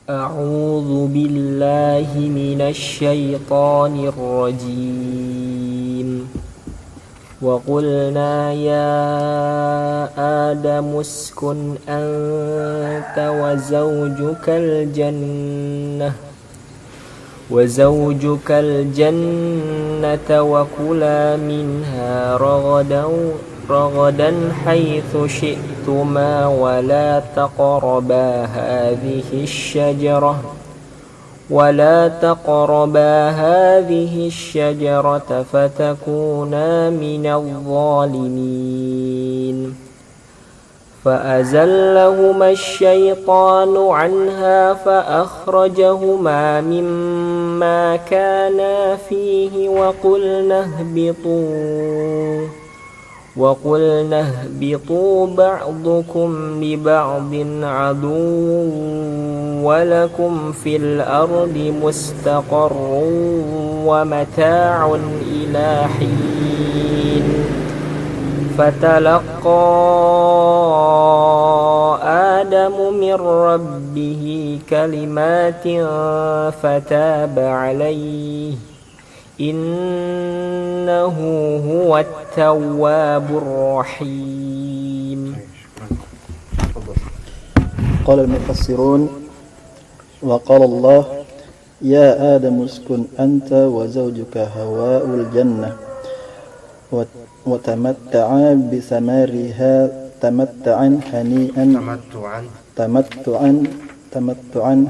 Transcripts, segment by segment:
أعوذ بالله من الشيطان الرجيم. وقلنا يا آدم اسكن أنت وزوجك الجنة وكلا منها رغدا حيث شئتما ولا تقربا هذه الشجرة فتكونا من الظالمين. فأزلهما الشيطان عنها فأخرجهما مما كانا فيه وقلنا اهبطوا بعضكم لبعض عدو ولكم في الأرض مستقر ومتاع إلى حين. فتلقى آدم من ربه كلمات فتاب عليه إنه هو التواب الرحيم. قال المفسرون: وقال الله يا آدم اسكن أنت وزوجك هواء الجنة وتمتعا بثمارها تمتعا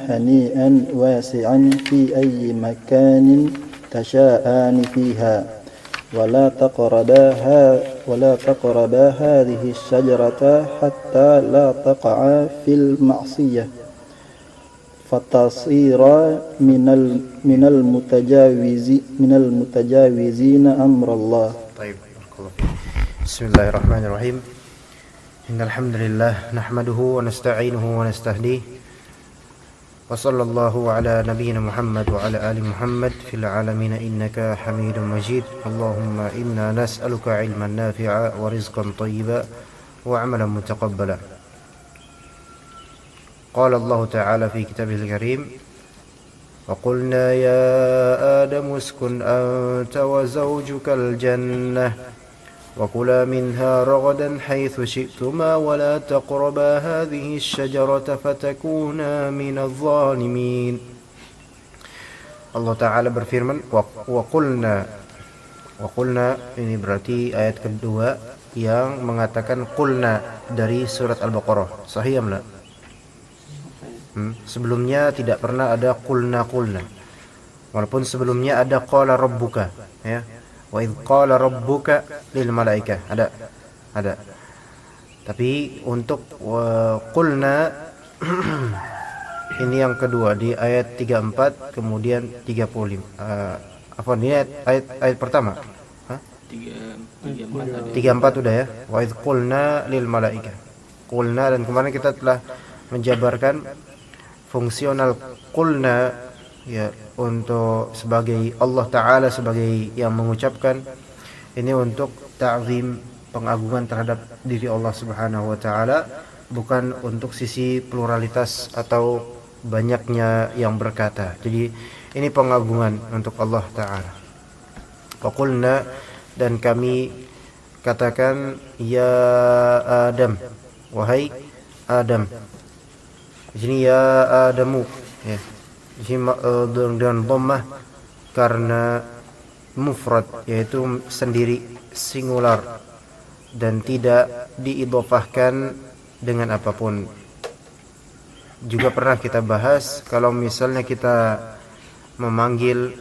هنيئا واسعا في أي مكان تشاءان فيها ولا تقربا هذه الشجرة حتى لا تقعا في المعصية فتصيرا من المتجاوزين أمر الله. طيب. بسم الله الرحمن الرحيم. إن الحمد لله نحمده ونستعينه ونستهديه وصلى الله على نبينا محمد وعلى آل محمد في العالمين إنك حميد مجيد. اللهم إنا نسألك علما نافعا ورزقا طيبا وعملا متقبلا. قال الله تعالى في كتابه الكريم: وقلنا يا آدم اسكن أنت وزوجك الجنة وكلا منها رغدا حيث شئتما ولا تقربا هذه الشجرة فتكونا من الظالمين. Allah Ta'ala berfirman, Waqulna ini berarti ayat kedua yang mengatakan qulna dari surat Al-Baqarah. Sahih enggak? Sebelumnya tidak pernah ada qulna. Walaupun sebelumnya ada qala rabbuka, ya. Wa idh qala rabbuka lil malaikah, ada. Tapi untuk qulna ini yang kedua di ayat 34 kemudian 35. Ini ayat pertama. 34 udah ya. Wa idh qulna lil malaikah. Qulna, dan kemarin kita telah menjabarkan fungsional qulna, ya, untuk sebagai Allah Ta'ala sebagai yang mengucapkan ini untuk ta'zim, pengagungan terhadap diri Allah Subhanahu wa Ta'ala, bukan untuk sisi pluralitas atau banyaknya yang berkata. Jadi ini pengagungan untuk Allah Ta'ala. Waqulna, dan kami katakan ya Adam, wahai Adam. Di sini ya Adamu, ya. Dengan dhammah karena mufrad, yaitu sendiri, singular, dan tidak diidhofahkan dengan apapun. Juga pernah kita bahas kalau misalnya kita memanggil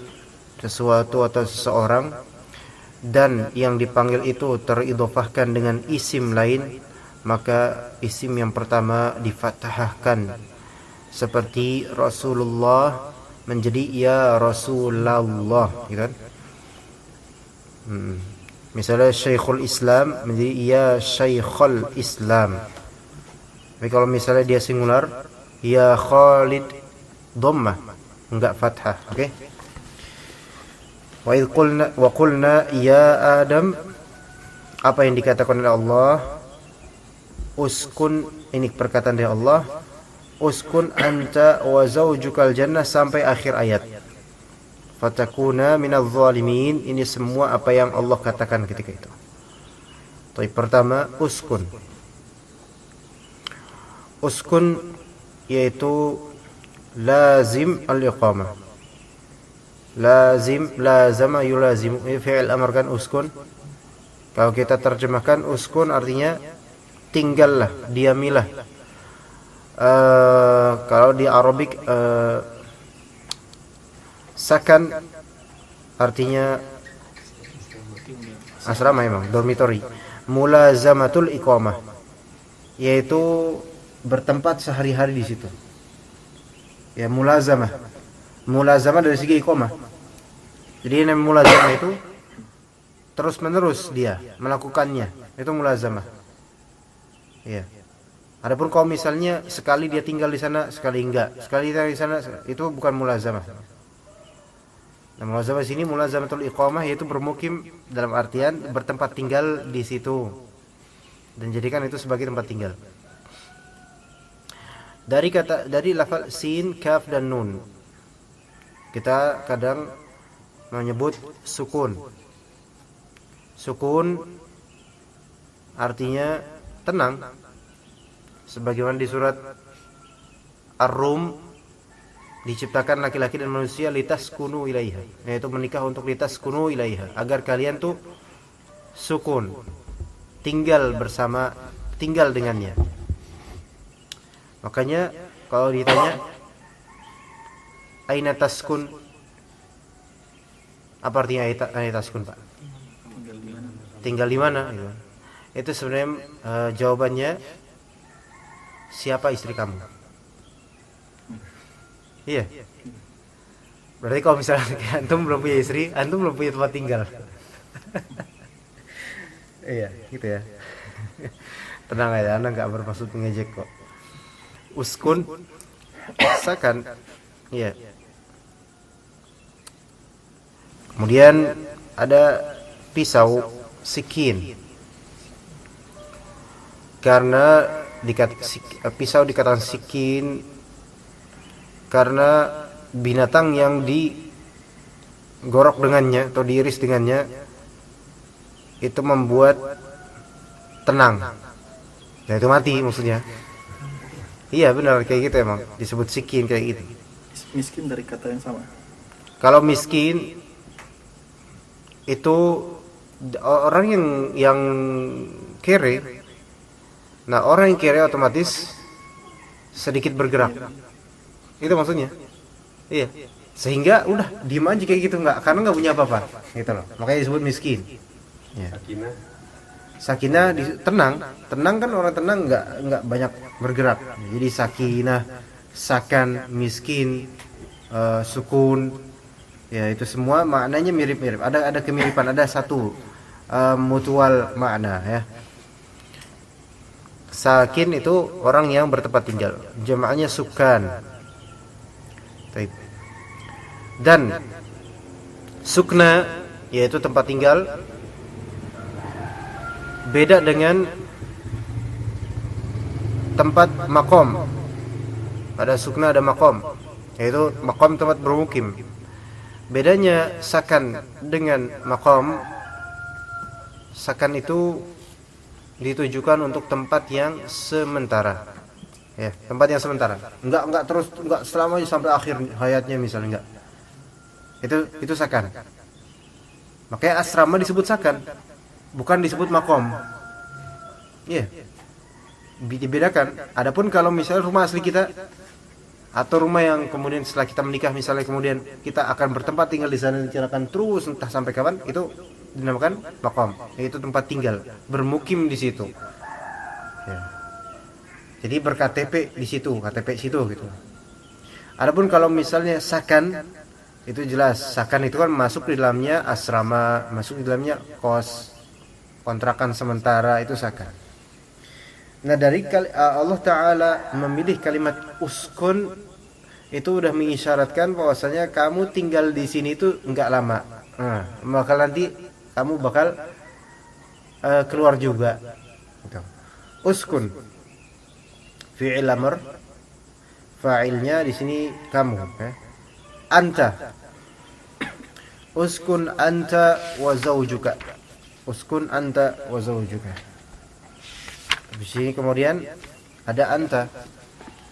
sesuatu atau seseorang dan yang dipanggil itu teridhofahkan dengan isim lain, maka isim yang pertama difathahkan, seperti Rasulullah menjadi ya Rasulullah, gitu kan? Misalnya Syekhul Islam menjadi ya Syekhul Islam. Tapi kalau misalnya dia singular, ya Khalid, dhammah, enggak fathah. Oke. Wa idh qulna ya Adam, apa yang dikatakan oleh Allah, uskun, ini perkataan dari Allah, uskun anta wa zaujukal jannah, sampai akhir ayat. Fatakuna minadh zalimin, ini semua apa yang Allah katakan ketika itu. Tapi pertama, uskun. Uskun yaitu lazim al-iqamah. Lazim, lazama yulazimu, ini fi'il amr kan, uskun. Kalau kita terjemahkan uskun artinya tinggallah, diamilah. Kalau di Arabik sakan artinya asrama, memang dormitory. Mulazamatul iqamah yaitu bertempat sehari-hari di situ. Ya, mulazamah. Mulazamah dari segi iqamah. Jadi yang mulazamah itu terus-menerus dia melakukannya. Itu mulazamah. Ya. Adapun kalau misalnya sekali dia tinggal di sana, sekali enggak, sekali tinggal di sana, itu bukan mulazamah. Nah, mulazamah sini mulazamatul iqamah yaitu bermukim, dalam artian bertempat tinggal di situ dan jadikan itu sebagai tempat tinggal. Dari lafal sin, kaf dan nun, kita kadang menyebut sukun. Sukun artinya tenang, sebagaimana di surat Ar-Rum, diciptakan laki-laki dan manusia litaskunu ilaiha, yaitu menikah untuk litaskunu ilaiha, agar kalian tuh sukun, tinggal bersama, tinggal dengannya. Makanya kalau ditanya aina taskun, apa artinya aina taskun, Pak? Tinggal di mana? Gitu. Itu sebenarnya jawabannya, siapa istri kamu? Iya. Berarti kalau misalnya antum belum punya istri, antum belum punya tempat tinggal. Iya, gitu ya. Tenang aja, Anda nggak bermaksud mengejek kok. Uskun, sakan, iya. Kemudian ada pisau, sikin. Karena pisau dikatakan sikin karena binatang yang digorok dengannya atau diiris dengannya itu membuat tenang, ya itu mati maksudnya. Iya benar, kayak gitu emang disebut sikin kayak gitu. Miskin dari kata yang sama. Kalau miskin itu orang yang kere. Nah, orang yang kere otomatis sedikit bergerak. Itu maksudnya. Iya. Sehingga udah diem aja kayak gitu, karena nggak punya apa-apa, gitu loh. Makanya disebut miskin. Ya. Sakinah tenang kan, orang tenang nggak banyak bergerak. Jadi sakinah, sakan, miskin, sukun, ya itu semua maknanya mirip-mirip. Ada kemiripan, ada satu mutual makna ya. Sakin itu orang yang bertempat tinggal, jamaahnya sukan. Dan sukna yaitu tempat tinggal, beda dengan tempat makom. Pada sukna ada makom, yaitu makom tempat bermukim. Bedanya sakan dengan makom, sakan itu ditujukan untuk tempat yang sementara. Ya, tempat yang sementara. Enggak terus, enggak selamanya sampai akhir hayatnya misalnya, enggak. Itu sakan. Makanya asrama disebut sakan, bukan disebut makom. Iya. Dibedakan. Adapun kalau misalnya rumah asli kita atau rumah yang kemudian setelah kita menikah misalnya kemudian kita akan bertempat tinggal di sana dicarakan terus entah sampai kapan, itu dinamakan makom, yaitu tempat tinggal, bermukim di situ. Ya. Jadi berKTP di situ, KTP situ gitu. Adapun kalau misalnya sakan, itu jelas sakan itu kan masuk di dalamnya asrama, masuk di dalamnya kos, kontrakan sementara, itu sakan. Nah, dari Allah Ta'ala memilih kalimat uskun, itu udah mengisyaratkan bahwasanya kamu tinggal di sini itu enggak lama. Nah, bakal nanti kamu bakal keluar juga. Gitu. Uskun fi'il amr, fa'ilnya di sini kamu. Anta, uskun anta wa zawjuka. Uskun anta wa zawjuka. Di sini kemudian ada anta.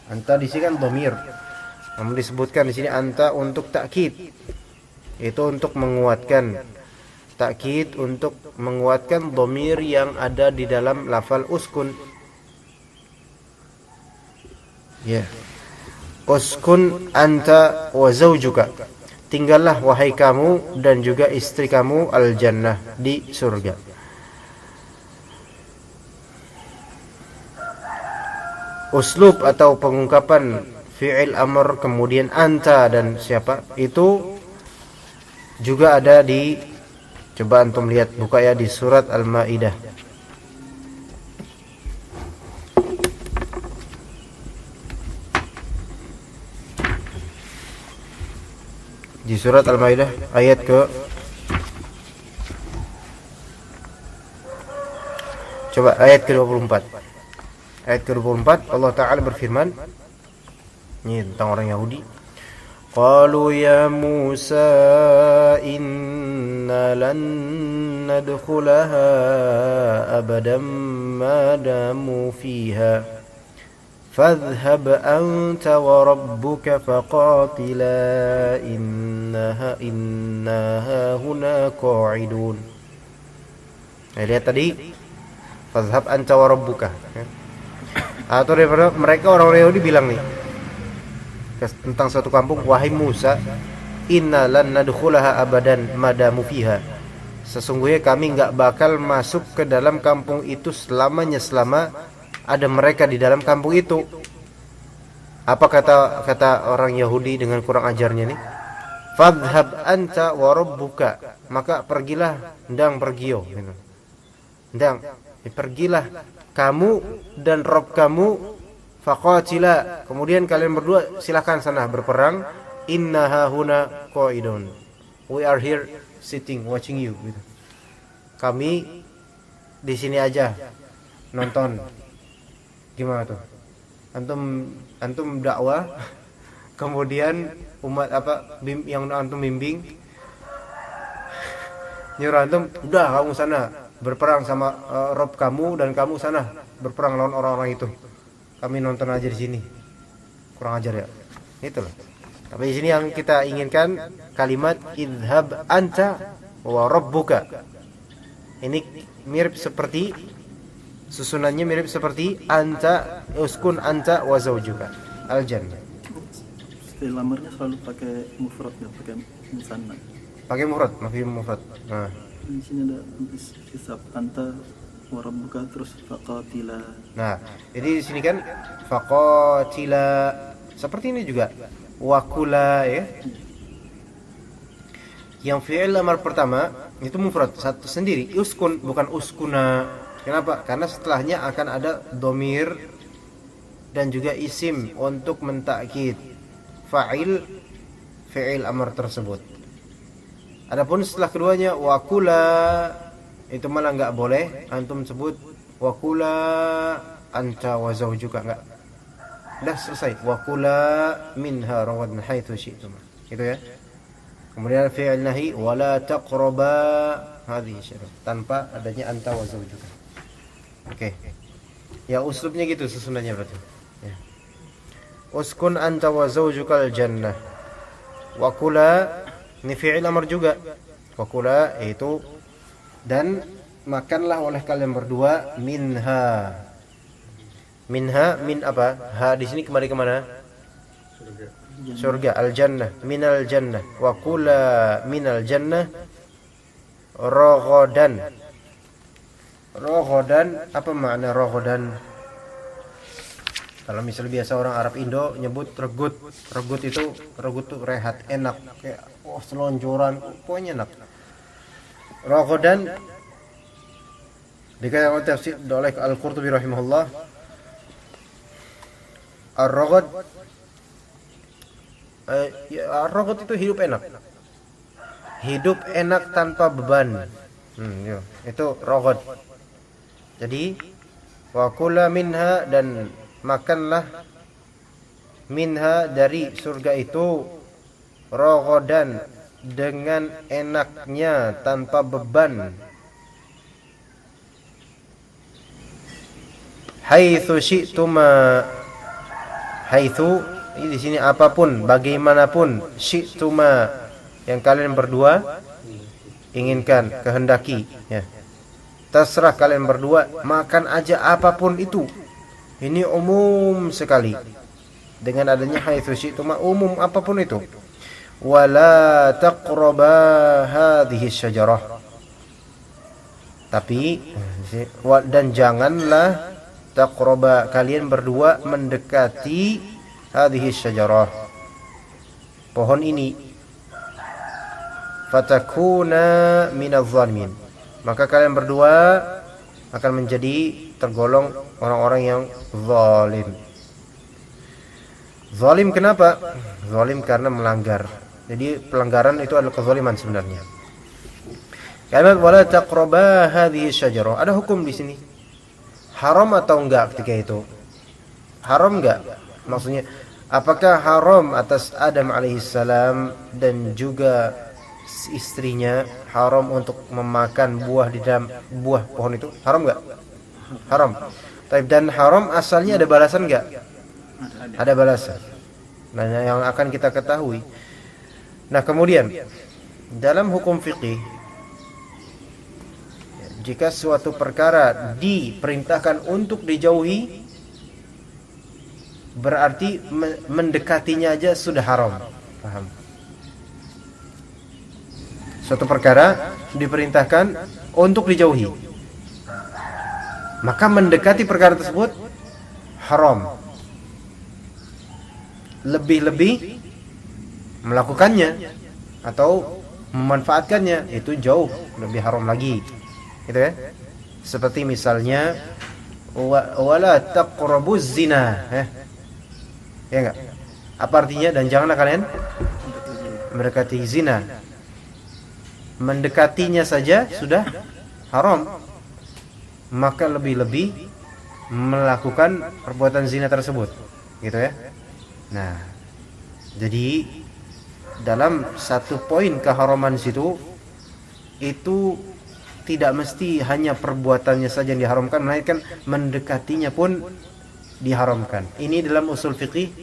Anta di sini kan dhamir. Namun disebutkan di sini anta untuk takkid. Itu untuk menguatkan. Takkid untuk menguatkan dhamir yang ada di dalam lafal uskun. Ya. Uskun anta wa zawjuka. Tinggallah wahai kamu dan juga istri kamu al-jannah, di surga. Uslub atau pengungkapan fi'il amr kemudian anta dan siapa itu juga ada di, coba antum lihat, buka ya di surat Al-Maidah. Di surat Al-Maidah ayat ke, coba ayat ke-24. Ayat ke-24 Allah Ta'ala berfirman, ini tentang orang Yahudi. Qalu ya Musa inna lan nadkhulaha abadan ma damu fiha fadhhab anta wa rabbuka faqatila innaha huna qa'idun. Nah, lihat tadi fadhhab anta wa rabbuka. Atau daripada mereka orang-orang Yahudi bilang nih tentang suatu kampung, wahai Musa, inna lan nadkhulaha abadan madamu fiha. Sesungguhnya kami enggak bakal masuk ke dalam kampung itu selamanya, selama ada mereka di dalam kampung itu. Apa kata orang Yahudi dengan kurang ajarnya nih? Fadhhab anta wa rabbuka, maka pergilah, ndang pergio gitu. Ndang, pergilah kamu dan Rabb kamu, faqatila, kemudian kalian berdua silakan sana berperang, innaha huna qa'idun, we are here sitting watching you gitu. Kami di sini aja nonton. Gimana tuh? Antum dakwah, kemudian umat yang antum bimbing nyuruh antum, udah kamu sana berperang sama Rob kamu, dan kamu sana berperang lawan orang-orang itu. Kami nonton aja di sini. Kurang ajar ya. Itulah. Tapi di sini yang kita inginkan kalimat idhab anta wa rabbuka. Ini mirip seperti, susunannya mirip seperti anta, uskun anta wa zawjuka al-jannah. Istilah amarnya selalu pakai mufrad, ya, pakai musanna. Pakai mufrad, mafhum mufrad. Nah, di sini ada hisab anta wa rabbuka terus faqatila. Nah, jadi di sini kan faqatila, seperti ini juga wakula ya. Yang fi'il amar pertama itu mufrad satu sendiri, uskun, bukan uskuna. Kenapa? Karena setelahnya akan ada domir dan juga isim untuk mentakkid fa'il fi'il amar tersebut. Adapun setelah keduanya wakula, itu malah enggak boleh antum sebut wakula anta wa zawjuka, enggak. Dah selesai. Wakula minha rawadna haitsu syi'tum. Gitu ya. Kemudian fi'il nahi wala taqraba hadhihi syarat, tanpa adanya anta wa zawjuka. Oke. Ya uslubnya gitu susunannya berarti. Ya. Uskun anta wa zawjukal jannah. Wakula ini fi'il amar juga. Wakula itu, dan makanlah oleh kalian berdua minha. Minha, min apa? Ha di sini kembali ke mana? Surga. Al-jannah, minal jannah. Wakula minal jannah raghadan. Raghadan, apa makna raghadan? Kalau misalnya biasa orang Arab Indo nyebut regut. Regut tuh rehat, enak, kayak selonjoran, pokoknya enak. Raghadan dikatakan tafsir oleh Al-Qurtubi rahimahullah, ar-raghad ar-raghad itu hidup enak. Hidup enak tanpa beban. Itu raghad. Jadi wa kula minha, dan makanlah minha dari surga itu, raghadan dengan enaknya tanpa beban. Haitsu syi'tuma, haitsu ini di sini apapun, bagaimanapun, syi'tuma yang kalian berdua inginkan, kehendaki, ya. Terserah kalian berdua, makan aja apapun itu. Ini umum sekali. Dengan adanya haitsu syi'tuma, umum apapun itu. Wala taqraba hadhihi syajarah. Tapi dan janganlah taqraba, kalian berdua mendekati hadhihi syajarah, pohon ini. Fatakuna minadh dhalimin, maka kalian berdua akan menjadi tergolong orang-orang yang zalim. Zalim kenapa? Zalim karena melanggar. Jadi pelanggaran itu adalah kezaliman sebenarnya. Kalimat wala taqraba hadhihi syajarah, ada hukum di sini. Haram atau enggak ketika itu? Haram enggak? Maksudnya apakah haram atas Adam alaihissalam dan juga istrinya, haram untuk memakan buah di dalam buah pohon itu? Haram enggak? Haram. Dan haram asalnya ada balasan enggak? Ada balasan. Nah, yang akan kita ketahui. Nah, kemudian dalam hukum fikih, jika suatu perkara diperintahkan untuk dijauhi, berarti mendekatinya aja sudah haram. Paham? Suatu perkara diperintahkan untuk dijauhi, maka mendekati perkara tersebut haram. Lebih-lebih melakukannya atau memanfaatkannya itu jauh lebih haram lagi. Gitu ya. Seperti misalnya wala taqrabuz zina, ya enggak? Apa artinya? Dan janganlah kalian mendekati zina. Mendekatinya saja sudah haram, maka lebih-lebih melakukan perbuatan zina tersebut, gitu ya. Nah, jadi dalam satu poin keharaman situ, itu tidak mesti hanya perbuatannya saja yang diharamkan, melainkan mendekatinya pun diharamkan. Ini dalam usul fiqih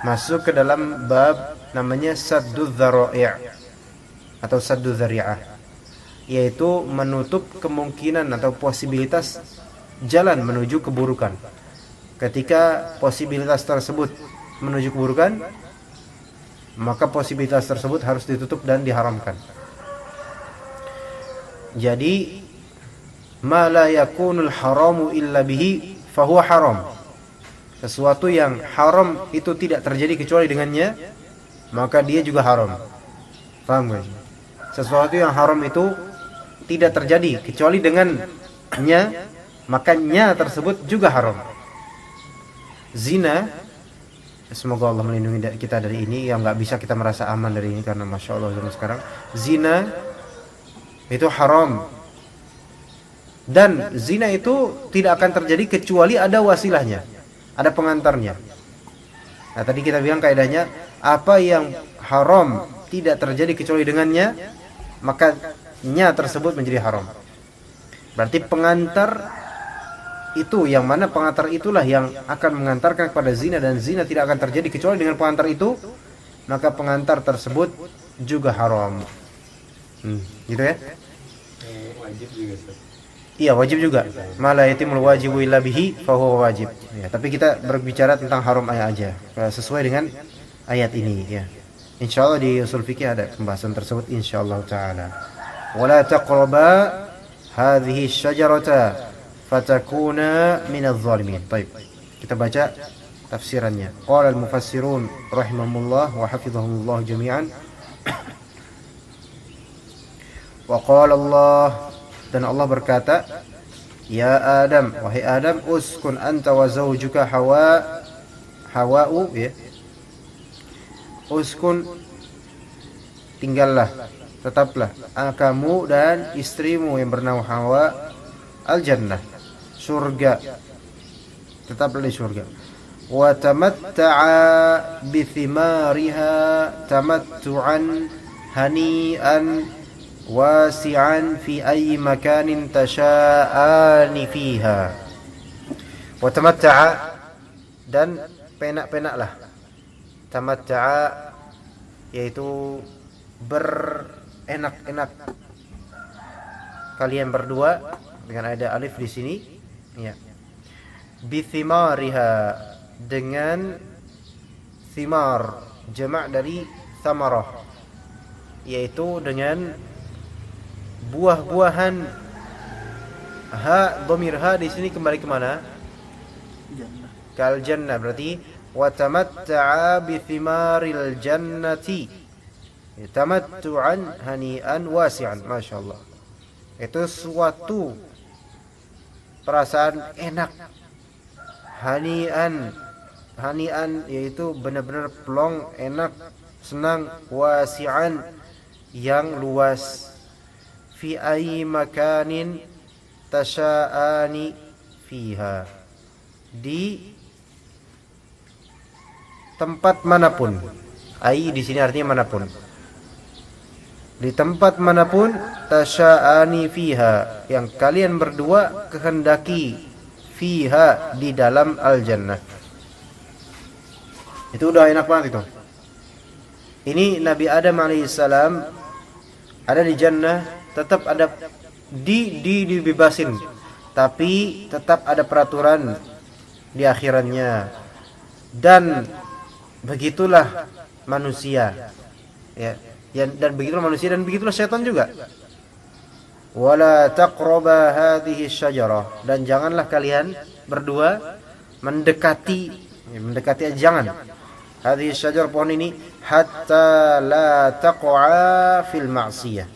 masuk ke dalam bab namanya sadduz dzara'i' atau sadduz dzari'ah, yaitu menutup kemungkinan atau posibilitas jalan menuju keburukan. Ketika posibilitas tersebut menuju keburukan, maka posibilitas tersebut harus ditutup dan diharamkan. Jadi ma la yakunul haramu illa bihi fahuwa haram. Sesuatu yang haram itu tidak terjadi kecuali dengannya, maka dia juga haram. Paham gak? Sesuatu yang haram itu tidak terjadi kecuali dengannya, makanya tersebut juga haram. Zina, semoga Allah melindungi kita dari ini, yang nggak bisa kita merasa aman dari ini, karena masya Allah zaman sekarang zina itu haram, dan zina itu tidak akan terjadi kecuali ada wasilahnya, ada pengantarnya. Nah, tadi kita bilang kaidahnya, apa yang haram tidak terjadi kecuali dengannya, maka nya tersebut menjadi haram. Berarti pengantar itu, yang mana pengantar itulah yang akan mengantarkan kepada zina, dan zina tidak akan terjadi kecuali dengan pengantar itu, maka pengantar tersebut juga haram. Gitu ya? Wajib juga, Ustaz. Iya, wajib juga. Mala yatimul wajibu illa bihi fahuwa wajib. Ya, tapi kita berbicara tentang haram aja, sesuai dengan ayat ini ya. Insyaallah di usul fikih ada pembahasan tersebut insyaallah taala. Wala taqraba hadhihi syajarata fatakuna minadh dhalimin. Baik. Kita baca tafsirannya. Qala al-mufassirun rahimahumullah wa hafizahumullah jami'an. Wa qala Allah, dan Allah berkata, ya Adam, wahai Adam, uskun anta wa zawjuka Hawa'u, ya. Uskun, tinggallah, tetaplah kamu dan istrimu yang bernama Hawa al-jannah, surga, tetaplah di surga. Wa tamatta'a bi thimariha tamattu'an hani'an wasi'an fi ayyi makanin tasha'ani fiha. Wa tamatta'a, dan penak-penaklah. Tamatta'a yaitu berenak-enak kalian berdua, dengan ada alif di sini, ya. Bithimariha, dengan thimar, jamak dari thamarah, yaitu dengan buah-buahan. Ha, dhamir ha di sini kembali ke mana? Jannah. Kal jannah, berarti wa tamatta'a bi thimaril jannati, tamattu'an hani'an wasi'an. Masyaallah, itu suatu perasaan enak. Hani'an, hani'an yaitu benar-benar plong, enak, senang. Wasi'an, yang luas. Fi ayyi makanin tasha'ani fiha, di tempat manapun. Ai di sini artinya manapun. Di tempat manapun, tasha'ani fiha, yang kalian berdua kehendaki, fiha, di dalam al-jannah. Itu udah enak banget itu. Ini Nabi Adam alaihissalam ada di jannah, tetap ada dibebasin, tapi tetap ada peraturan di akhirannya. Dan begitulah manusia, ya. Dan begitulah manusia, dan begitulah syaitan juga. Wala taqraba hadhihi syajarah, dan janganlah kalian berdua mendekati, mendekati jangan, hadhihi syajarah, pohon ini, hatta la taq'a fil ma'siyah,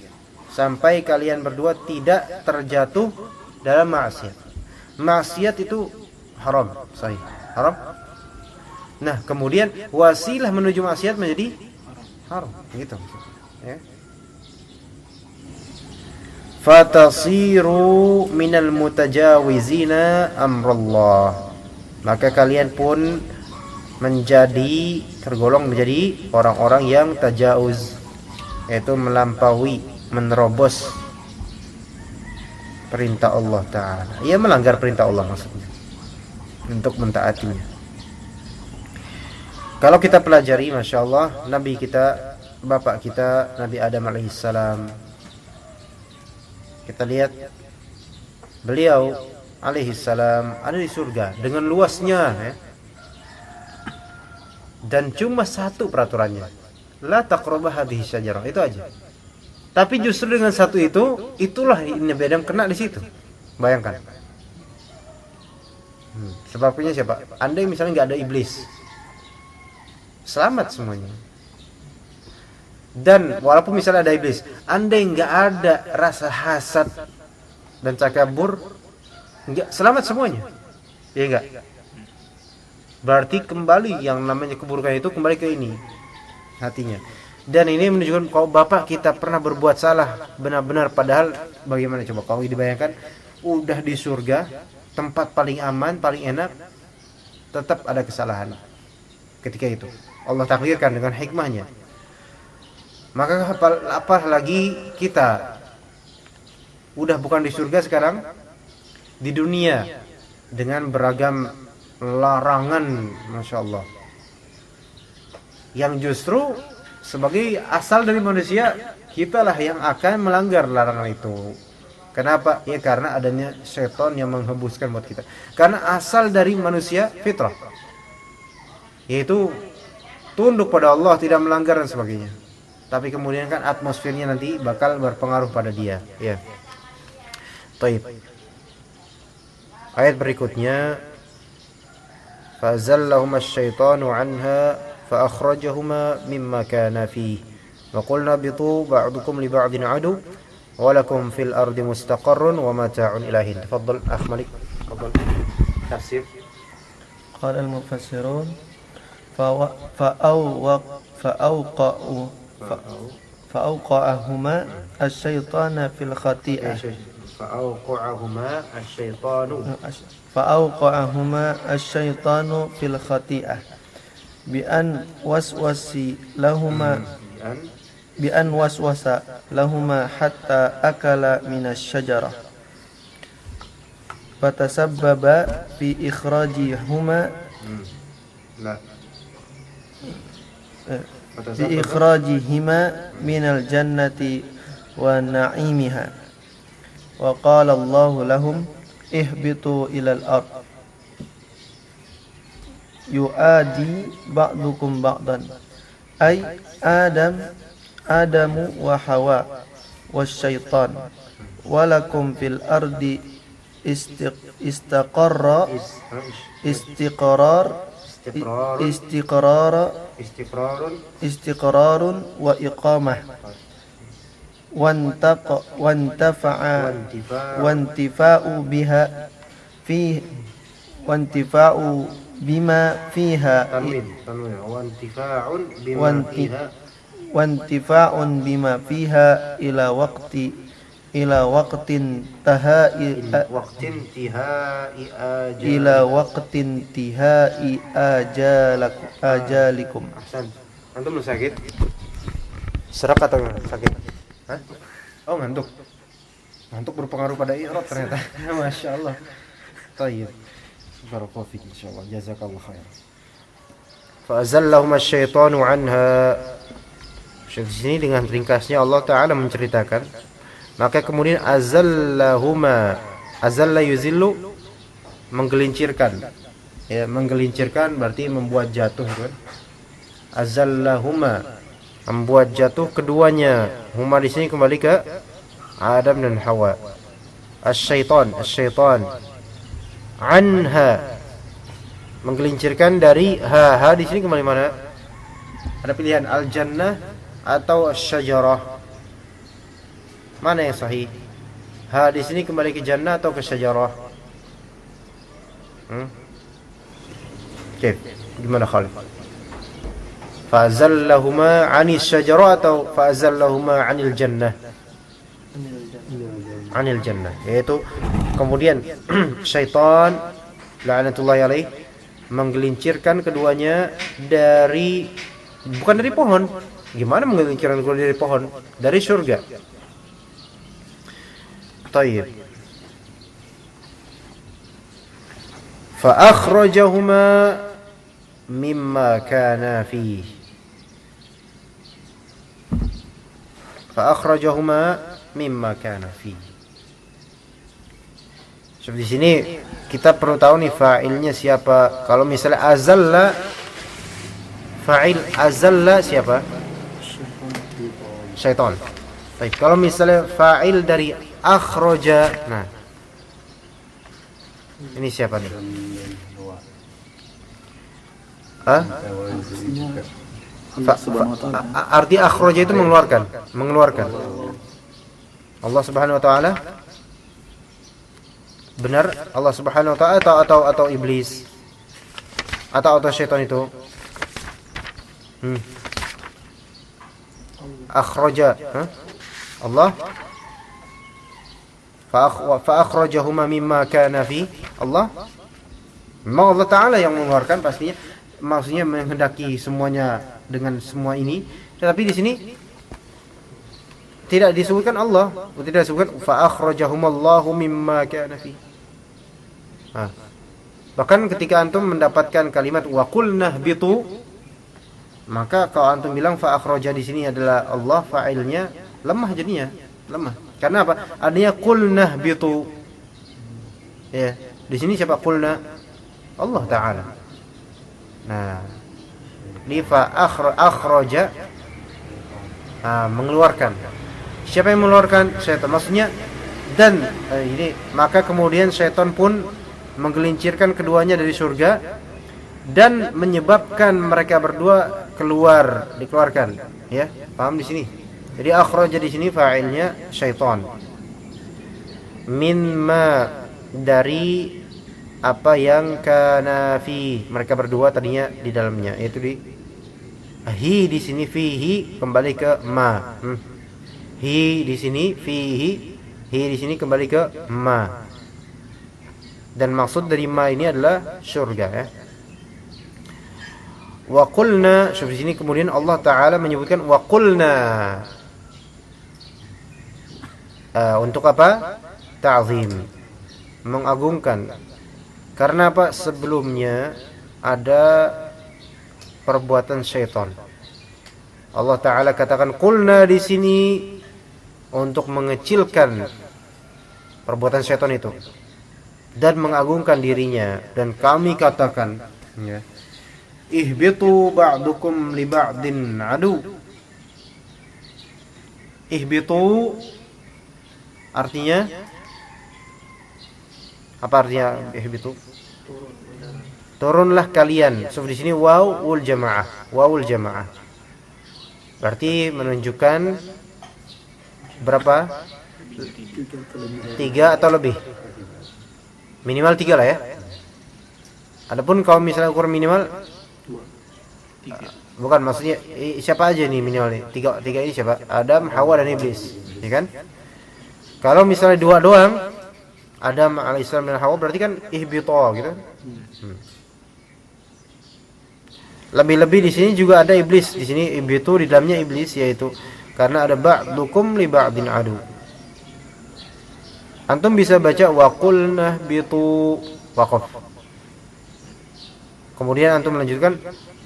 sampai kalian berdua tidak terjatuh dalam maksiat. Maksiat itu haram, sahih, haram. Nah, kemudian wasilah menuju maksiat menjadi haram, gitu, ya. Fatasiru minal mutajawizina amrullah, maka kalian pun menjadi, tergolong menjadi orang-orang yang tajawuz, yaitu melampaui, menerobos perintah Allah Ta'ala. Ia melanggar perintah Allah maksudnya, untuk mentaatinya. Kalau kita pelajari, Masya Allah, Nabi kita, bapak kita, Nabi Adam alaihissalam, kita lihat beliau alaihissalam ada di surga dengan luasnya, ya. Dan cuma satu peraturannya, la taqrabah hadhihi syajarah, itu aja. Tapi justru dengan satu itu, itulah Nabi Adam kena di situ. Bayangkan. Sebabnya siapa? Andai misalnya nggak ada iblis, selamat semuanya. Dan walaupun misalnya ada iblis, andai nggak ada rasa hasad dan takabur, nggak selamat semuanya. Ya enggak? Berarti kembali yang namanya keburukan itu kembali ke ini, hatinya. Dan ini menunjukkan kalau bapak kita pernah berbuat salah benar-benar, padahal bagaimana coba kalau dibayangkan udah di surga, tempat paling aman, paling enak, tetap ada kesalahan. Ketika itu Allah takdirkan dengan hikmahnya. Maka apalagi kita udah bukan di surga sekarang, di dunia dengan beragam larangan, Masya Allah, yang justru sebagai asal dari manusia, kitalah yang akan melanggar larangan itu. Kenapa? Ya karena adanya syaitan yang menghembuskan buat kita. Karena asal dari manusia fitrah, yaitu tunduk pada Allah, tidak melanggar dan sebagainya. Tapi kemudian kan atmosfernya nanti bakal berpengaruh pada dia, ya. Taib. Ayat berikutnya, فأزلهما الشيطان عنها فأخرجهما مما كان فيه وقلنا اهبطوا بعضكم لبعض عدو ولكم في الأرض مستقر ومتاع إلى حين. تفضل أخ مالك. تفضل تفسير. قال المفسرون فأوقعهما الشيطان في الخطيئة فأوقعهما الشيطان في الخطيئة بأن وسوس لهما حتى أكل من الشجرة فتسبب في إخراجهما من الجنة ونعيمها وقال الله لهم اهبطوا إلى الأرض يؤادي بعضكم بعضا أي آدم وحواء والشيطان ولكم في الأرض استقرار وإقامة وانتفاع بما فيها وانتفاع بما فيها إلى وقت انتهاء آجالكم. Antum sakit? Serak atau sakit? Hah? Oh, ngantuk. Ngantuk berpengaruh pada i'rab ternyata. Masya Allah. Tayyib. Barakallahu fik insyaallah. Jazakallahu khair. Fa azallahuma asyaitanu anha. Di sini dengan ringkasnya Allah Ta'ala menceritakan, maka kemudian azalla yuzillu, menggelincirkan. Ya, menggelincirkan berarti membuat jatuh kan. Azallahuma, membuat jatuh keduanya. Huma di sini kembali ke Adam dan Hawa. Asyaitan anha, menggelincirkan dari ha di sini kembali mana? Ada pilihan al-jannah atau syajarah. Mana yang sahih? Ha di sini kembali ke jannah atau ke syajarah? Oke, gimana Khalid? Fa'azallahuma 'anil syajarah atau fa'azallahuma 'anil jannah? 'Anil jannah. Yaitu kemudian syaitan la'natullahi alaih menggelincirkan keduanya dari, bukan dari pohon. Gimana menggelincirkan keduanya dari pohon? Dari surga. Tayyib. Fa akhrajahuma mimma kana fihi. Fa akhrajahuma mimma kana fihi. Seperti di sini kita perlu tahu nih fa'ilnya siapa. Kalau misalnya azalla, fa'il azalla siapa? Syaitan. Baik, kalau misalnya fa'il dari akhraja, nah ini siapa nih? Arti akhraja itu mengeluarkan. Allah Subhanahu wa taala. Benar Allah Subhanahu wa taala atau iblis? Atau syaitan itu? Akhraja, Allah. Fa akhrajahuma mimma kana fi. Allah. Memang Allah taala yang mengeluarkan pastinya. Maksudnya menghendaki semuanya dengan semua ini. Tetapi di sini tidak disebutkan Allah, tidak disebutkan fa akhrajahumallahu mimma kana fi. Bahkan ketika antum mendapatkan kalimat wa qulna bitu, maka kalau antum bilang fa akhraja di sini adalah Allah, fa'ilnya lemah jadinya, lemah. Karena apa? Adanya qulna bitu. Ya, di sini siapa qulna? Allah taala. Nah, ini fa akhraja, mengeluarkan. Siapa yang mengeluarkan? Syaitan. Maksudnya dan ini maka kemudian syaitan pun menggelincirkan keduanya dari surga dan menyebabkan mereka berdua dikeluarkan, ya. Paham di sini? Jadi akhraja di sini fa'ilnya syaitan. Mimma, dari apa yang kana fi, mereka berdua tadinya di dalamnya, yaitu hi di sini fihi kembali ke ma. Hi di sini fihi, hi di sini kembali ke ma. Dan maksud dari ma ini adalah surga, ya. Wa qulna, di sini kemudian Allah Ta'ala menyebutkan wa qulna. Untuk apa? Ta'zim, mengagungkan. Karena apa? Sebelumnya ada perbuatan syaitan. Allah Ta'ala katakan qulna di sini untuk mengecilkan perbuatan syaitan itu dan mengagungkan dirinya. Dan kami katakan, ya, ihbitu ba'dukum li ba'din adu. Ihbitu artinya apa? Artinya ihbitu, turunlah kalian. So di sini wawul jamaah, wawul jamaah. Berarti menunjukkan berapa? 3 atau lebih. Minimal 3 lah, ya. Adapun kalau misalnya ukuran minimal, bukan, maksudnya siapa aja nih minimal nih? Tiga ini siapa? Adam, Hawa, dan Iblis, ya kan? Kalau misalnya 2 doang, Adam alaihissalam dan Hawa, berarti kan ihbita gitu. Lebih-lebih di sini juga ada iblis. Di sini ihbitu di dalamnya iblis, yaitu karena ada ba'dukum li ba'din adu. Antum bisa baca wa qulna bitu waqaf. Kemudian antum melanjutkan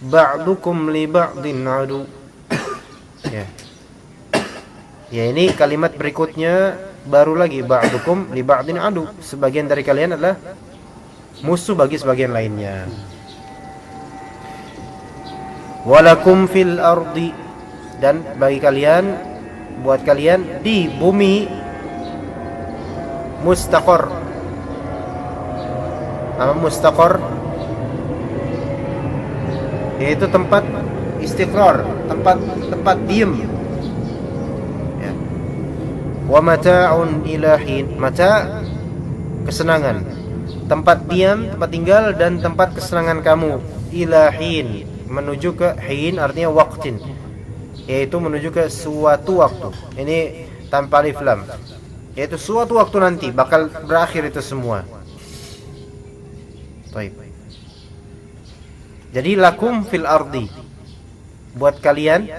ba'dukum li ba'din adu. Ya. Ya, ini kalimat berikutnya baru lagi ba'dukum li ba'din adu. Sebagian dari kalian adalah musuh bagi sebagian lainnya. Walakum fil ardi, dan bagi kalian, buat kalian di bumi, mustaqor. Apa mustaqor? Yaitu tempat istiqrar, tempat diem, ya. Wa mata'un ilahin, mata kesenangan, tempat diam, tempat tinggal, dan tempat kesenangan kamu. Ilahin menuju ke hin, artinya waqtin, yaitu menuju ke suatu waktu. Ini tanpa alif lam, yaitu suatu waktu nanti bakal berakhir itu semua. Baik. Jadi lakum fil ardi, buat kalian.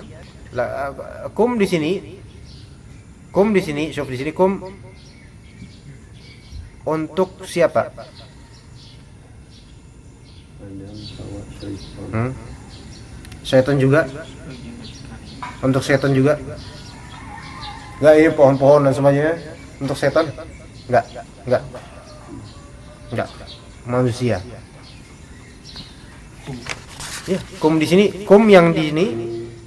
Kum di sini, syuf di sini kum untuk siapa? Syaitan juga? Untuk syaitan juga? Enggak, ini pohon-pohon dan semuanya untuk syaitan? Enggak. Manusia. Ya, kum di sini, kum yang di sini,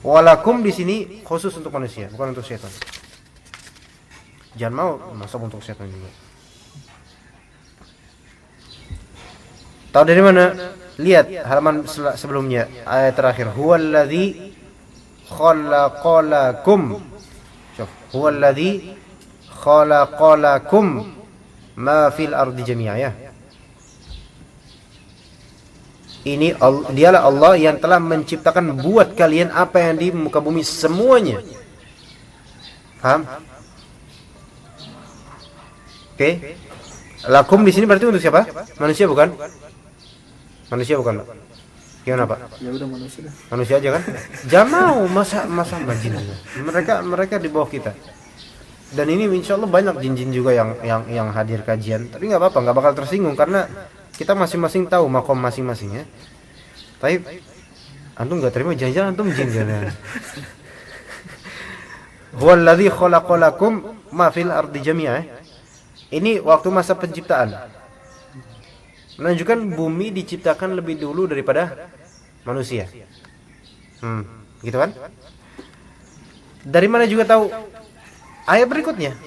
walakum di sini khusus untuk manusia, bukan untuk syaitan. Jangan mau masuk untuk syaitan juga. Tahu dari mana? Lihat halaman sebelumnya, ayat terakhir. Huwallazi khalaqalakum. Huwallazi khalaqalakum ma fil ardi jami'a, ya. Ini dialah Allah yang telah menciptakan buat kalian apa yang di muka bumi semuanya. Paham? Oke. Lakum di sini berarti untuk siapa? Manusia bukan? Manusia bukan, Pak? Gimana, Pak? Ya udah manusia. Manusia aja kan? Jangan mau masa jin. Mereka di bawah kita. Dan ini insya Allah banyak jin-jin juga yang hadir kajian. Tapi nggak apa-apa, nggak bakal tersinggung karena kita masing-masing tahu makom masing-masing, ya. Tapi antum nggak terima, jangan-jangan antum jin kan? Huwallazi khalaqalakum ma fil ardi jami'a. Ini waktu masa penciptaan. Menunjukkan bumi diciptakan lebih dulu daripada manusia. Gitu kan? Dari mana juga tahu? Ayat berikutnya.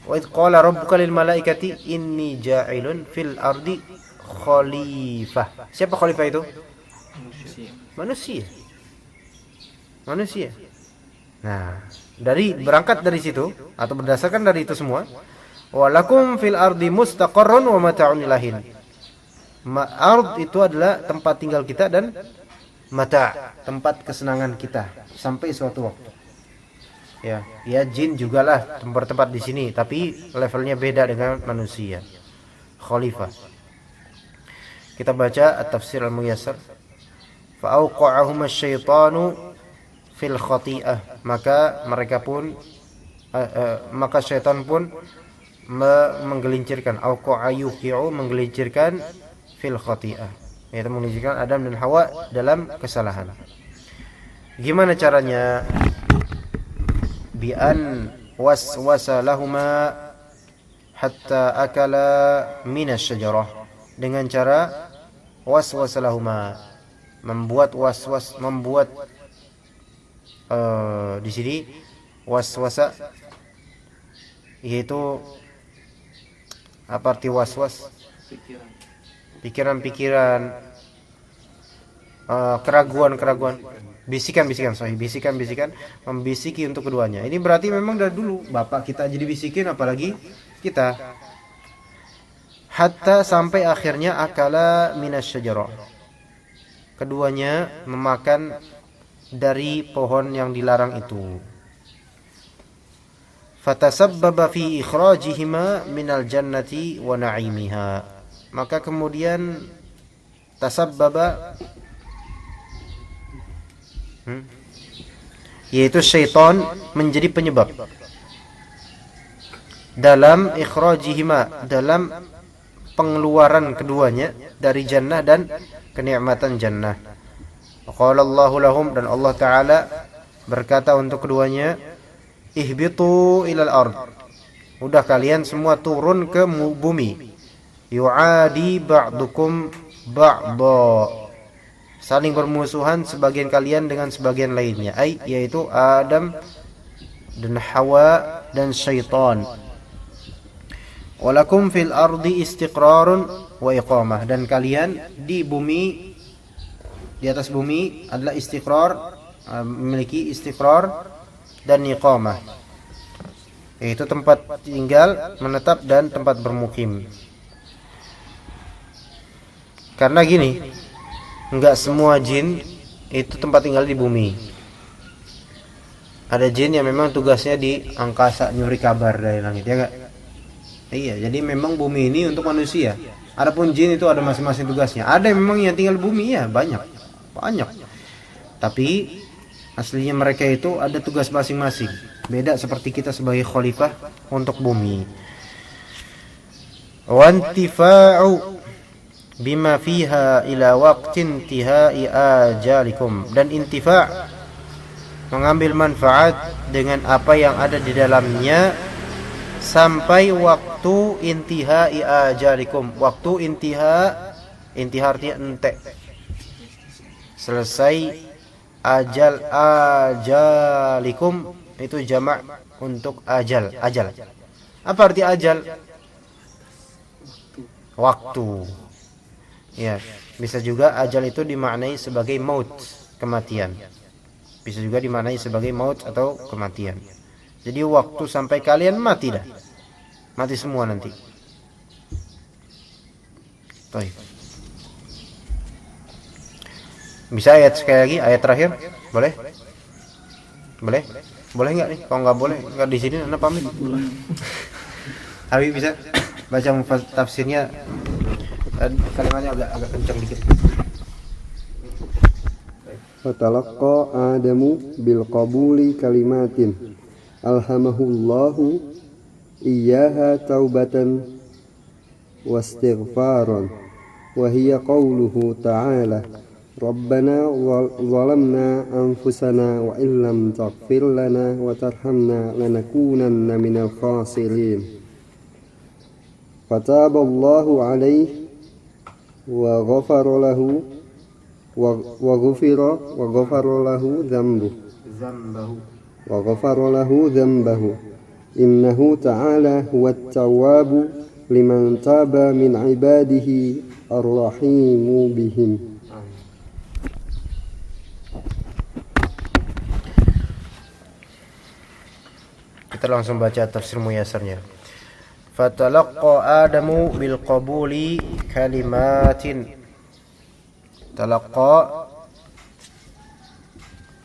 Wa idh qala rabbuka lil malaikati inni ja'ilun fil ardi khalifah. Siapa khalifah itu? Manusia. Nah, berangkat dari situ atau berdasarkan dari itu semua, walakum fil ardi mustaqarrun wa mata'un ilahin. Ard itu adalah tempat tinggal kita dan mata, tempat kesenangan kita sampai suatu waktu. Ya jin jugalah tempat di sini, tapi levelnya beda dengan manusia. Khalifah. Kita baca at-tafsir al-muyassar. Fa auqa'ahum asy-syaitanu fil khati'ah. Maka syaitan pun menggelincirkan, auqa'a yuqi'u, menggelincirkan fil khati'ah, yaitu menggelincirkan Adam dan Hawa dalam kesalahan. Gimana caranya? Bi an waswasa lahuma hatta akala minasy syajarah, dengan cara waswasa lahuma, membuat di sini waswasa yaitu apa arti waswas? Pikiran-pikiran, keraguan-keraguan, bisikan, membisiki untuk keduanya. Ini berarti memang dari dulu bapak kita jadi bisikin, apalagi kita. Hatta sampai akhirnya akala minasyajarah, keduanya memakan dari pohon yang dilarang itu. Fatasabbaba fi ikhrajihima minal jannati wa na'imiha, maka kemudian tasabbaba yaitu syaitan menjadi penyebab dalam ikhrajihima, dalam pengeluaran keduanya dari jannah dan kenikmatan jannah. Qala Allahu lahum, dan Allah Ta'ala berkata untuk keduanya, ihbitu ilal ard, udah kalian semua turun ke bumi. Yu'adi ba'dukum ba'da, saling bermusuhan sebagian kalian dengan sebagian lainnya, yaitu Adam dan Hawa dan syaitan. Walakum fil ardi istiqrarun wa iqamah, dan kalian di bumi, di atas bumi adalah istiqrar, memiliki istiqrar dan iqamah, yaitu tempat tinggal, menetap, dan tempat bermukim. Karena gini, enggak semua jin itu tempat tinggal di bumi. Ada jin yang memang tugasnya di angkasa, nyuri kabar dari langit, ya enggak? Iya, jadi memang bumi ini untuk manusia. Adapun jin itu ada masing-masing tugasnya. Ada memang yang tinggal di bumi, ya banyak. Tapi aslinya mereka itu ada tugas masing-masing. Beda seperti kita sebagai khalifah untuk bumi. Wantifa'u bima fiha ila waqtin intihai ajalikum, dan intifa' mengambil manfaat dengan apa yang ada di dalamnya sampai waktu intihai ajalikum. Waktu intiha artinya ente, selesai. Ajalikum itu jamak untuk ajal. Apa arti ajal? Waktu. Ya, bisa juga ajal itu dimaknai sebagai maut, kematian. Bisa juga dimaknai sebagai maut atau kematian. Jadi waktu sampai kalian mati dah. Mati semua nanti. Baik. Bisa ayat sekali lagi, ayat terakhir? Boleh? Boleh enggak nih? Kalau enggak boleh, enggak di sini Anda pamit. Habib bisa baca tafsirnya, kalimatnya agak kencang dikit. Fatalaqqa Adamu bil qabuli kalimatin alhamahullahu iyyaha taubatan wastighfaran wa hiya qawluhu ta'ala Rabbana zalamna anfusana wa illam taghfir lana wa tarhamna lanakunanna minal khasirin. Fataballahu alaihi wa ghafara lahu wa ghafara lahu dhanbahu innahu ta'ala huwat tawwabu liman taba min ibadihi الرحيم بهم. Kita langsung baca tafsir muyasarnya. Fatalaqqa Adamu bil qabuli kalimatin. Talaqqa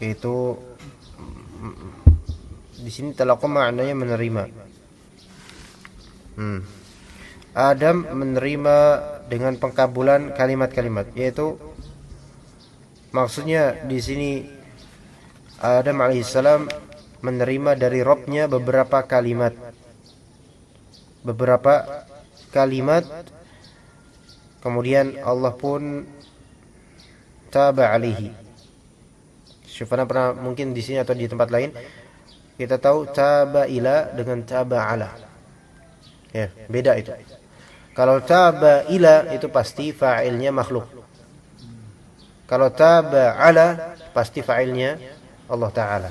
itu di sini talaqqa maknanya menerima. Adam menerima dengan pengkabulan kalimat-kalimat, yaitu maksudnya di sini Adam alaihissalam menerima dari Rabb-nya beberapa kalimat, kemudian Allah pun taba alaihi. Syufana pernah mungkin di sini atau di tempat lain kita tahu taba ila dengan taba ala. Ya, beda itu. Kalau taba ila itu pasti fa'ilnya makhluk. Kalau taba ala pasti fa'ilnya Allah Ta'ala.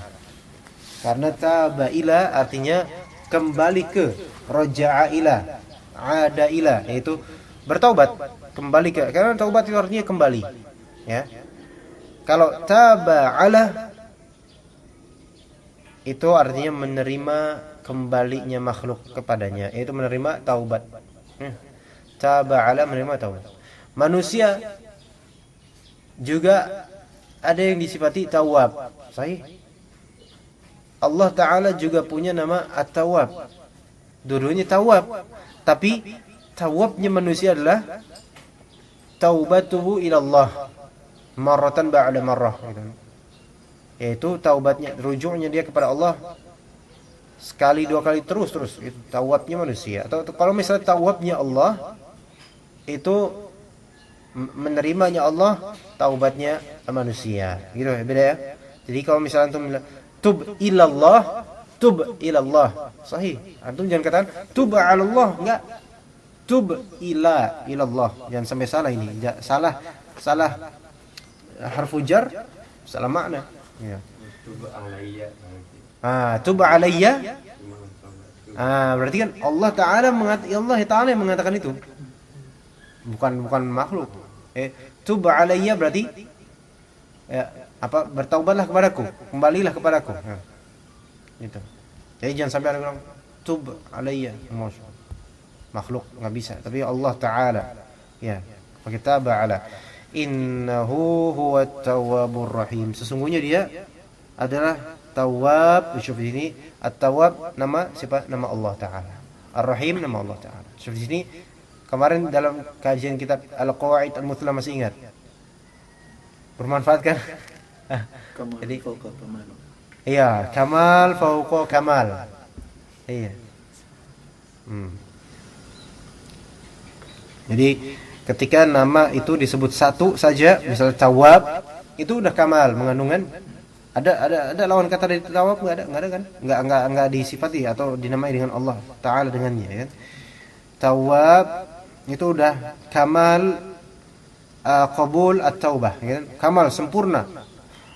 Karena taba ila artinya kembali ke, raja'a ila, ada ila, yaitu bertaubat, kembali ke. Karena taubat itu artinya kembali, ya. Kalau taba ala itu artinya menerima kembalinya makhluk kepadanya, yaitu menerima taubat. Taba ala menerima taubat. Manusia juga ada yang disifati tawab. Sahih. Allah Ta'ala juga punya nama At-Tawwab. Dua-duanya tawab. Tapi tawabnya manusia adalah taubatuhu ilallah marratan ba'da marrah, yaitu taubatnya, rujuknya dia kepada Allah sekali, dua kali, terus. Itu tawabnya manusia. Atau kalau misalnya tawabnya Allah itu menerimanya Allah, taubatnya manusia. Gitu ya, beda ya. Jadi kalau misalnya antum bilang tub ilallah, sahih. Antum jangan katakan tub ala Allah, enggak. Tub ilallah. Jangan sampai salah ini. Salah harfu jar, salah makna. Ya. Tub alayya. Berarti kan Allah Ta'ala yang mengatakan itu. Bukan makhluk. Tub alayya berarti bertaubatlah kepadaku, kembalilah kepadaku. Gitu. Jadi jangan sampai ada bilang tub alayya, makhluk enggak bisa, tapi Allah Ta'ala ya, pakai taba ala. Innahu huwat tawwabur rahim. Sesungguhnya dia adalah Tawwab. Syuf di sini At-Tawwab nama siapa? Nama Allah Ta'ala. Ar-Rahim nama Allah Ta'ala. Syuf di sini kemarin dalam kajian kitab Al-Qawaid Al-Muthla, masih ingat? Bermanfaat kan? Jadi iya, kamal fauqa kamal. Iya. Jadi ketika nama itu disebut satu saja, misalnya Tawwab, itu udah kamal, mengandungan ada lawan kata dari Tawwab, enggak ada kan? Enggak disifati atau dinamai dengan Allah Ta'ala dengannya, ya. Tawwab itu udah kamal, qabul at-taubah, ya. Kamal, sempurna.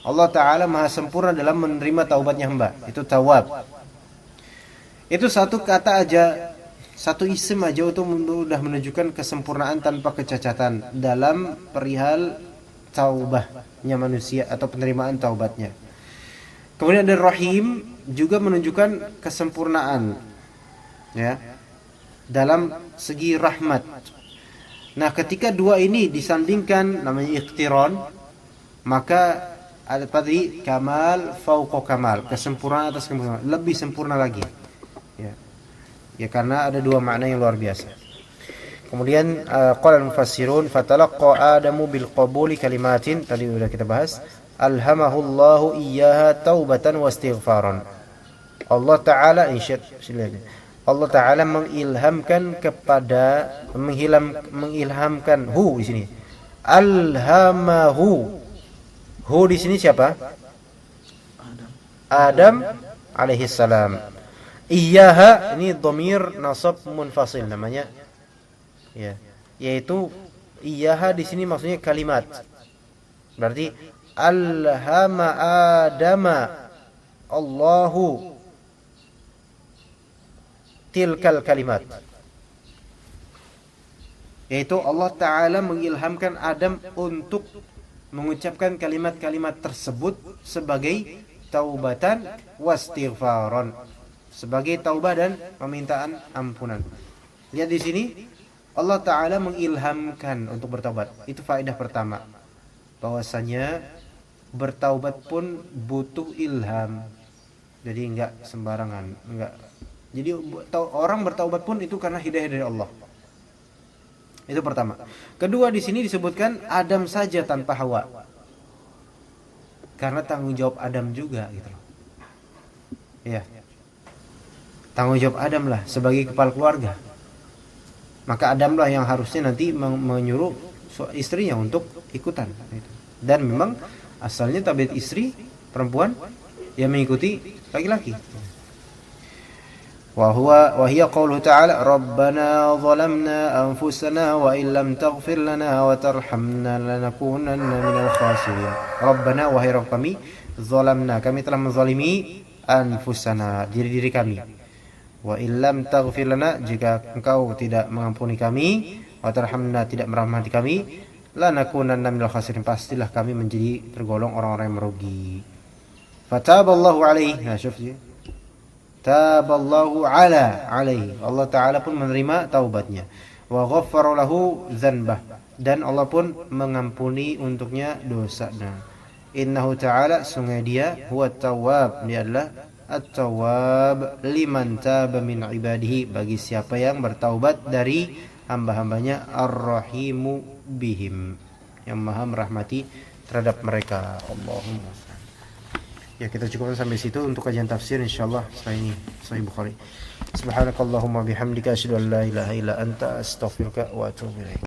Allah Ta'ala maha sempurna dalam menerima taubatnya hamba. Itu Tawwab. Itu satu kata aja, satu isim aja itu sudah menunjukkan kesempurnaan tanpa kecacatan dalam perihal taubahnya manusia atau penerimaan taubatnya. Kemudian ada Rahim, juga menunjukkan kesempurnaan, ya, dalam segi rahmat. Nah, ketika dua ini disandingkan, namanya iqtiran, maka ada tadi kamal fauqa kamal, kesempurnaan atas kesempurnaan, lebih sempurna lagi. Ya, karena ada dua makna yang luar biasa. Kemudian qala al-mufassirun fatalaqqa Adamu bil qabuli kalimatin, tadi sudah kita bahas, alhamahullahu iyyaha taubatan wa istighfaran. Allah Ta'ala Allah Ta'ala mengilhamkan kepada mengilhamkan hu di sini. Alhamahu. Hu di sini siapa? Adam alaihi salam. Iyyaha ini dhamir nasab munfasil namanya. Ya, yaitu iyyaha di sini maksudnya kalimat. Berarti alhama adama Allahu tilkal kalimat. Yaitu Allah Ta'ala mengilhamkan Adam untuk mengucapkan kalimat-kalimat tersebut sebagai taubatan wastighfaran, sebagai taubah dan permintaan ampunan. Lihat di sini Allah Ta'ala mengilhamkan untuk bertaubat. Itu faedah pertama, bahwasanya bertaubat pun butuh ilham. Jadi enggak sembarangan, enggak. Jadi orang bertaubat pun itu karena hidayah dari Allah. Itu pertama. Kedua, di sini disebutkan Adam saja tanpa Hawa, karena tanggung jawab Adam juga gitu loh. Ya. Tanggung jawab Adam lah sebagai kepala keluarga. Maka Adam lah yang harusnya nanti menyuruh istrinya untuk ikutan. Dan memang asalnya tabiat istri perempuan yang mengikuti laki-laki. Wa hiya qauluhu ta'ala rabbana zalamna anfusana wa illam taghfir lana wa tarhamna lanakunanna minal khasirin. Rabbana, wahai Rabb kami, zalamna, kami telah menzalimi anfusana, diri kami. Wa illam taghfir lana, jika engkau tidak mengampuni kami, wa tarhamna, tidak merahmati kami, lanakunanna minal khasirin, pastilah kami menjadi tergolong orang-orang yang merugi. Fataballahu alaihi. Nah, syuf ya. Taballahu alaihi. Allah Ta'ala pun menerima taubatnya. Wa ghaffara lahu dzanbah, dan Allah pun mengampuni untuknya dosanya. Innahu Ta'ala, sungguh dia, huwa tawwab, dia adalah at-tawwab liman taba min ibadihi, bagi siapa yang bertaubat dari hamba-hambanya, ar-rahimu bihim, yang maha merahmati terhadap mereka. Allahumma. Ya, kita cukupkan sampai situ untuk kajian tafsir, insyaallah setelah ini Sahih Bukhari. Subhanakallahumma bihamdika asyhadu an la ilaha illa anta astaghfiruka wa atubu ilaik.